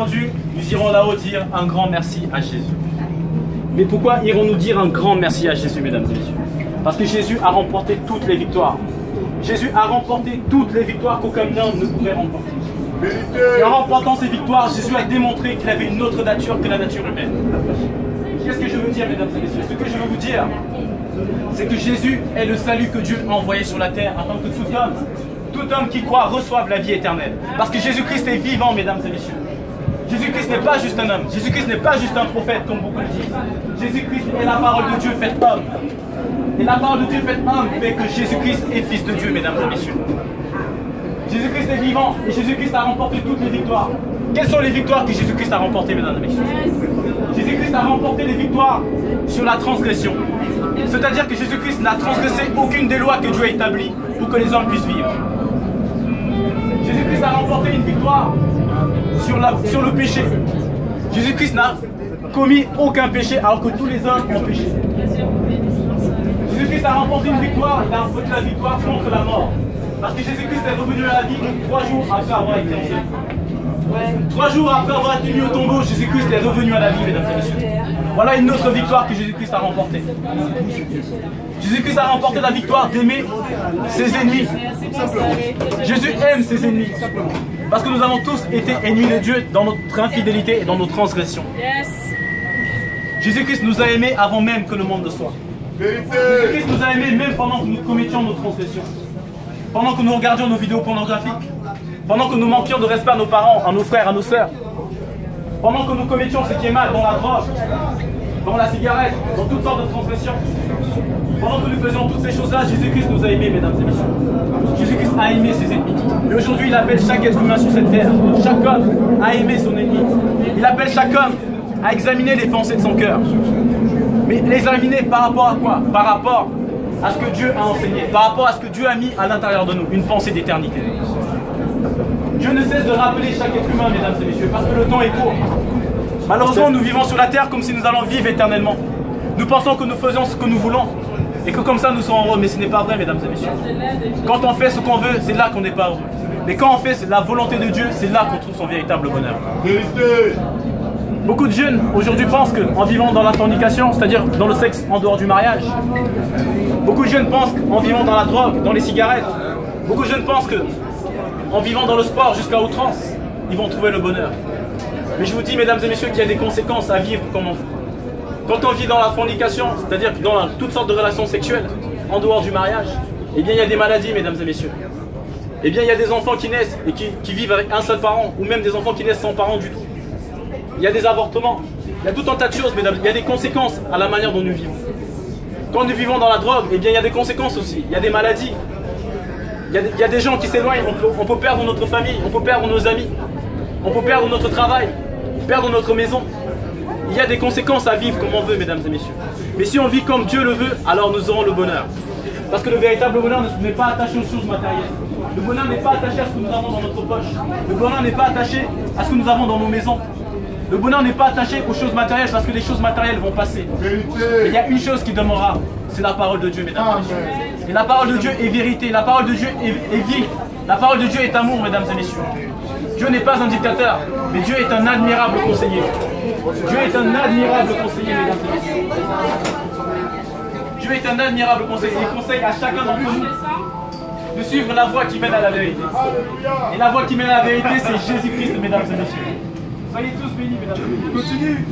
Nous irons là-haut dire un grand merci à Jésus. Mais pourquoi irons-nous dire un grand merci à Jésus, mesdames et messieurs? Parce que Jésus a remporté toutes les victoires. Jésus a remporté toutes les victoires qu'aucun homme ne pouvait remporter. Et en remportant ces victoires, Jésus a démontré qu'il avait une autre nature que la nature humaine. Qu'est-ce que je veux dire, mesdames et messieurs? Ce que je veux vous dire, c'est que Jésus est le salut que Dieu a envoyé sur la terre afin que tout homme qui croit reçoive la vie éternelle. Parce que Jésus-Christ est vivant, mesdames et messieurs. Jésus-Christ n'est pas juste un homme. Jésus-Christ n'est pas juste un prophète, comme beaucoup le disent. Jésus-Christ est la parole de Dieu faite homme. Et la parole de Dieu faite homme fait que Jésus-Christ est fils de Dieu, mesdames et messieurs. Jésus-Christ est vivant et Jésus-Christ a remporté toutes les victoires. Quelles sont les victoires que Jésus-Christ a remportées, mesdames et messieurs? Jésus-Christ a remporté les victoires sur la transgression. C'est-à-dire que Jésus-Christ n'a transgressé aucune des lois que Dieu a établies pour que les hommes puissent vivre. Jésus-Christ a remporté une victoire sur le péché. Jésus-Christ n'a commis aucun péché alors que tous les hommes ont péché. Jésus-Christ a remporté une victoire, il a remporté la victoire contre la mort. Parce que Jésus-Christ est revenu à la vie 3 jours après avoir été enseigné. 3 jours après avoir été mis au tombeau, Jésus-Christ est revenu à la vie, mesdames et messieurs. Voilà une autre victoire que Jésus-Christ a remportée. Jésus-Christ a remporté la victoire d'aimer ses ennemis. Jésus aime ses ennemis. Parce que nous avons tous été ennemis de Dieu dans notre infidélité et dans nos transgressions. Jésus-Christ nous a aimés avant même que le monde ne soit. Jésus-Christ nous a aimés même pendant que nous commettions nos transgressions. Pendant que nous regardions nos vidéos pornographiques. Pendant que nous manquions de respect à nos parents, à nos frères, à nos sœurs. Pendant que nous commettions ce qui est mal dans la drogue, dans la cigarette, dans toutes sortes de transgressions. Pendant que nous faisions toutes ces choses-là, Jésus-Christ nous a aimés, mesdames et messieurs. Jésus-Christ a aimé ses ennemis. Et aujourd'hui, il appelle chaque être humain sur cette terre, chaque homme, à aimer son ennemi. Il appelle chaque homme à examiner les pensées de son cœur. Mais les examiner par rapport à quoi? Par rapport à ce que Dieu a enseigné, par rapport à ce que Dieu a mis à l'intérieur de nous, une pensée d'éternité. Dieu ne cesse de rappeler chaque être humain, mesdames et messieurs, parce que le temps est court. Malheureusement, nous vivons sur la terre comme si nous allons vivre éternellement. Nous pensons que nous faisons ce que nous voulons et que comme ça nous serons heureux, mais ce n'est pas vrai, mesdames et messieurs. Quand on fait ce qu'on veut, c'est là qu'on n'est pas heureux. Mais quand on fait la volonté de Dieu, c'est là qu'on trouve son véritable bonheur. Beaucoup de jeunes aujourd'hui pensent qu'en vivant dans la fornication, c'est-à-dire dans le sexe en dehors du mariage, beaucoup de jeunes pensent qu'en vivant dans la drogue, dans les cigarettes, beaucoup de jeunes pensent qu'en vivant dans le sport jusqu'à outrance, ils vont trouver le bonheur. Mais je vous dis, mesdames et messieurs, qu'il y a des conséquences à vivre comme on veut. Quand on vit dans la fornication, c'est-à-dire dans toutes sortes de relations sexuelles, en dehors du mariage, eh bien il y a des maladies, mesdames et messieurs. Eh bien il y a des enfants qui naissent et qui vivent avec un seul parent, ou même des enfants qui naissent sans parents du tout. Il y a des avortements, il y a tout un tas de choses, mesdames. Il y a des conséquences à la manière dont nous vivons. Quand nous vivons dans la drogue, eh bien il y a des conséquences aussi. Il y a des maladies. Il y a des gens qui s'éloignent, on peut perdre notre famille, on peut perdre nos amis, on peut perdre notre travail, perdre notre maison. Il y a des conséquences à vivre comme on veut, mesdames et messieurs. Mais si on vit comme Dieu le veut, alors nous aurons le bonheur. Parce que le véritable bonheur n'est pas attaché aux choses matérielles. Le bonheur n'est pas attaché à ce que nous avons dans notre poche. Le bonheur n'est pas attaché à ce que nous avons dans nos maisons. Le bonheur n'est pas attaché aux choses matérielles parce que les choses matérielles vont passer. Mais il y a une chose qui demeurera, c'est la parole de Dieu, mesdames et messieurs. Et la parole de Dieu est vérité, la parole de Dieu est vie. La parole de Dieu est amour, mesdames et messieurs. Dieu n'est pas un dictateur, mais Dieu est un admirable conseiller. Dieu est un admirable conseiller, mesdames et messieurs. Dieu est un admirable conseiller. Il conseille à chacun d'entre nous de suivre la voie qui mène à la vérité. Et la voie qui mène à la vérité, c'est Jésus-Christ, mesdames et messieurs. Soyez tous bénis, mesdames et messieurs. Continue.